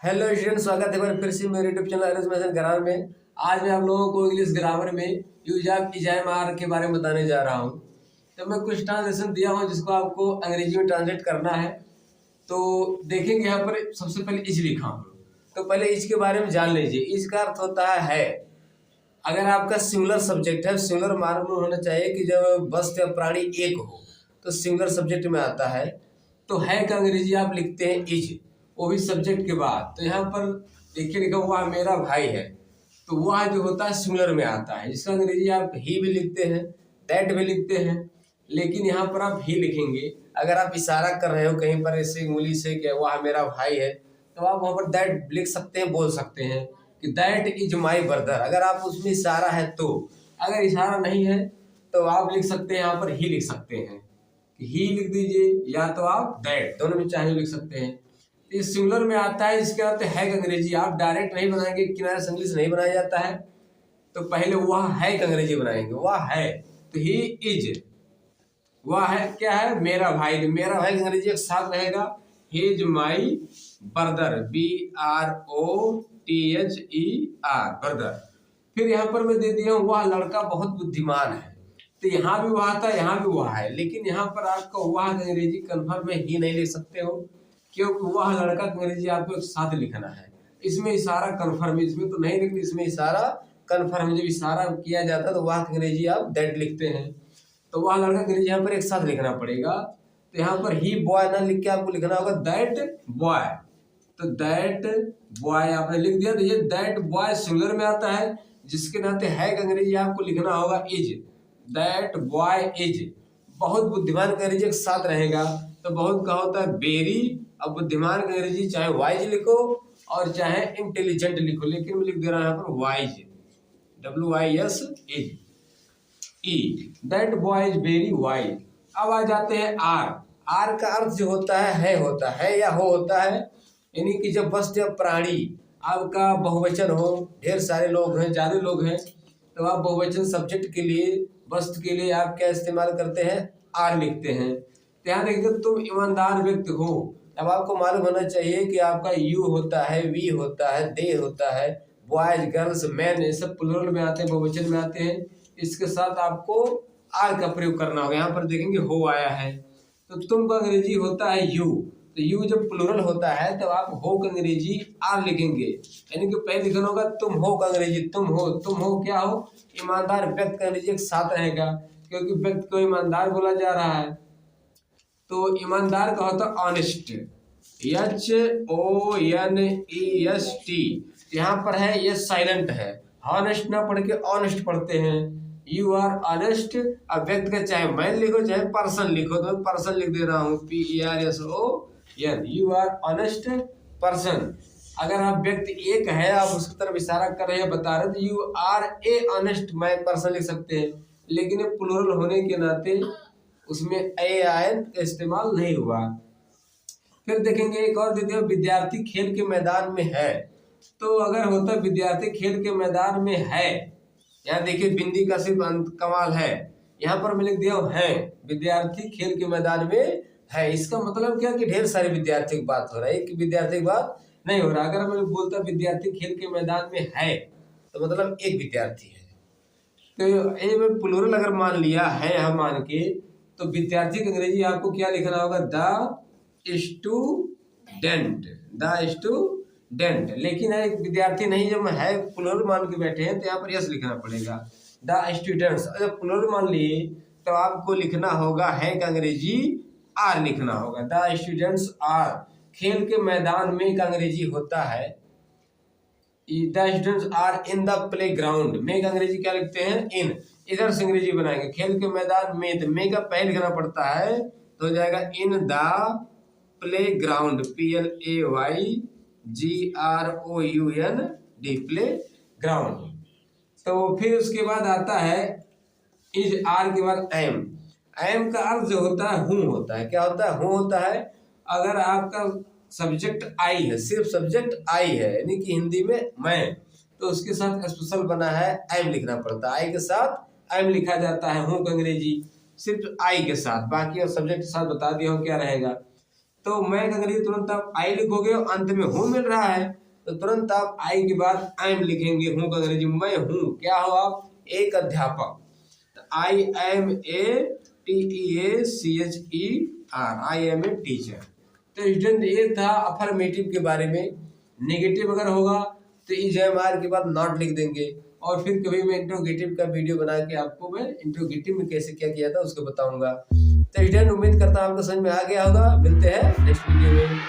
Hello student, स्वागत है हमारे फिर से मेरे YouTube channel arrange Maithon grammar में। आज मैं आप लोगों को इंग्लिश ग्रामर में यूज ऑफ इजाम आर के बारे में बताने जा रहा हूँ। तो मैं कुछ ट्रांसलेशन दिया हूँ जिसको आपको अंग्रेजी में ट्रांसलेट करना है। तो देखेंगे यहाँ पर सबसे पहले इज लिखा हूँ। तो पहले इज के बारे में जान लीजिए। इज का अर्थ होता है। अगर आपका सिंगुलर सब्जेक्ट है, सिंगुलर मालूम होना चाहिए कि जब वस्तु या प्राणी एक हो तो सिंगुलर सब्जेक्ट में आता है। तो है का अंग्रेजी आप लिखते हैं इज, वो भी सब्जेक्ट के बाद। तो यहाँ पर देखिए लिखा हुआ मेरा भाई है, तो वह जो होता है सिंगुलर में आता है। इसका अंग्रेजी आप ही भी लिखते हैं, दैट भी लिखते हैं, लेकिन यहाँ पर आप ही लिखेंगे। अगर आप इशारा कर रहे हो कहीं पर ऐसे उंगली से कि वह मेरा भाई है, तो आप वहाँ पर दैट लिख सकते हैं, बोल सकते हैं कि दैट इज माई ब्रदर। अगर आप उसमें इशारा है तो, अगर इशारा नहीं है तो आप लिख सकते हैं, यहाँ पर ही लिख सकते हैं, ही लिख दीजिए या तो आप दैट, दोनों में चाहे लिख सकते हैं। ये सिंगुलर में आता है, इसके अर्थ है का अंग्रेजी आप डायरेक्ट नहीं बनाएंगे, किनारे से इंग्लिश नहीं बनाया जाता है। तो पहले वह है का अंग्रेजी बनाएंगे, वह है तो ही इज। वह है क्या है, मेरा भाई। तो मेरा भाई का अंग्रेजी एक साथ रहेगा, he is my brother, BROTHER, brother. फिर यहाँ पर मैं दे दिया हूँ वह लड़का बहुत बुद्धिमान है। तो यहाँ भी वह था, यहाँ भी वह है, लेकिन यहाँ पर आपका वह का अंग्रेजी कन्फर्म में ही नहीं लिख सकते हो, क्योंकि वह लड़का का अंग्रेजी आपको एक साथ लिखना है। इसमें इशारा कन्फर्म है, इसमें तो नहीं लिखना, इसमें इशारा कन्फर्म है। जब इशारा किया जाता है तो वह का अंग्रेजी आप दैट लिखते हैं। तो वह लड़का का अंग्रेजी यहाँ पर एक साथ लिखना पड़ेगा। तो यहाँ पर ही बॉय ना लिख के आपको लिखना होगा दैट बॉय। तो दैट बॉय आपने लिख दिया। तो ये दैट बॉय सिंगुलर में आता है, जिसके नाते है का अंग्रेजी आपको लिखना होगा इज। That boy is. बहुत बुद्धिमान का अंग्रेजी एक साथ रहेगा। तो बहुत का होता है वेरी, अब बुद्धिमान का अंग्रेजी चाहे वाइज लिखो और चाहे इंटेलिजेंट लिखो, लेकिन मैं लिख दे रहा हूं यहाँ पर wise, WIS is. E, that boy is very wise. अब आ जाते हैं आर। आर का अर्थ जो होता है होता है या हो होता है, यानी कि जब वस्तु या प्राणी आपका बहुवचन हो, ढेर सारे लोग हैं, ज्यादा लोग हैं, तो आप बहुवचन सब्जेक्ट के लिए, वस्तु के लिए आप क्या इस्तेमाल करते हैं, आर लिखते हैं। तो यहाँ देखिए तुम ईमानदार व्यक्ति हो। अब आपको मालूम होना चाहिए कि आपका यू होता है, वी होता है, दे होता है, बॉयज गर्ल्स मैन, ये सब प्लुरल में आते हैं, बहुवचन में आते हैं। इसके साथ आपको आर का प्रयोग करना होगा। यहाँ पर देखेंगे हो आया है, तो तुम का अंग्रेजी होता है यू। तो यू जब प्लुरल होता है तब आप हो का अंग्रेजी आर लिखेंगे, यानी कि पहले लिखना होगा तुम हो का अंग्रेजी तुम हो। तुम हो क्या हो, ईमानदार व्यक्ति का अंग्रेजी एक साथ रहेगा, क्योंकि व्यक्ति को ईमानदार बोला जा रहा है। तो ईमानदार का होता है ऑनेस्ट, HONEST। यहाँ पर है ये साइलेंट है, हॉनेस्ट ना पढ़ के ऑनेस्ट पढ़ते हैं। You are honest. अब व्यक्ति का चाहे मैन लिखो चाहे पर्सन लिखो, तो पर्सन लिख दे रहा हूँ, PERSON। You are honest person. अगर आप व्यक्ति एक है, आप उसकी तरफ इशारा कर रहे हैं, बता रहे, तो you are a honest man person लिख सकते हैं। लेकिन ये प्लुरल होने के नाते उसमें AIN का इस्तेमाल नहीं हुआ। फिर देखेंगे एक और देते हैं, विद्यार्थी खेल के मैदान में है। तो अगर होता विद्यार्थी खेल के मैदान में है, यहाँ देखिए बिंदी का सिर्फ कमाल है, यहाँ पर मैं लिख दिया है विद्यार्थी खेल के मैदान में है। इसका मतलब क्या कि ढेर सारे विद्यार्थी की बात हो रहा है, एक विद्यार्थी की बात नहीं हो रहा। अगर मैं बोलता विद्यार्थी खेल के मैदान में है तो मतलब एक विद्यार्थी है। तो ये में प्लुरल अगर मान लिया है हम मान के, तो विद्यार्थी की अंग्रेजी आपको क्या लिखना होगा, द स्टूडेंट, द स्टूडेंट। लेकिन एक विद्यार्थी नहीं, जब है प्लुरल मान के बैठे हैं तो यहाँ पर यस लिखना पड़ेगा, द स्टूडेंट्स। अगर प्लुरल मान लिए तो आपको लिखना होगा है का अंग्रेजी आर लिखना होगा, द स्टूडेंट्स आर। खेल के मैदान में का अंग्रेजी होता है the students are in the playground. में का अंग्रेजी क्या लिखते हैं, इन। इधर से अंग्रेजी बनाएंगे खेल के मैदान में, तो में का पहले लिखना पड़ता है, तो हो जाएगा इन the play ground, PLAYGROUND, play ground. तो फिर उसके बाद आता है इज, आर के बाद एम। एम का अर्थ जो होता है हूँ होता है। क्या होता है, हूँ होता है। अगर आपका सब्जेक्ट आई है, सिर्फ सब्जेक्ट आई है, यानी कि हिंदी में मैं, तो उसके साथ स्पेशल बना है एम लिखना पड़ता है। आई के साथ एम लिखा जाता है हूँ का अंग्रेजी, सिर्फ आई के साथ। बाकी और सब्जेक्ट के साथ बता दिया हूँ क्या रहेगा। तो मैं क्या करिए, तुरंत आप आई लिखोगे और अंत में हूँ मिल रहा है तो तुरंत आप आई के बाद एम लिखेंगे। हूँ का अंग्रेजी मैं हूँ, क्या हो आप, एक अध्यापक। I am a TEACHER, I am a teacher. तो स्टूडेंट ये था अफर्मेटिव के बारे में। नेगेटिव अगर होगा तो EJMR के बाद नॉट लिख देंगे। और फिर कभी मैं इंट्रोगेटिव का वीडियो बना के आपको मैं इंट्रोगेटिव में कैसे क्या किया था उसको बताऊंगा। तो स्टूडेंट उम्मीद करता हूं आपको समझ में आ गया होगा। मिलते हैं नेक्स्ट वीडियो में।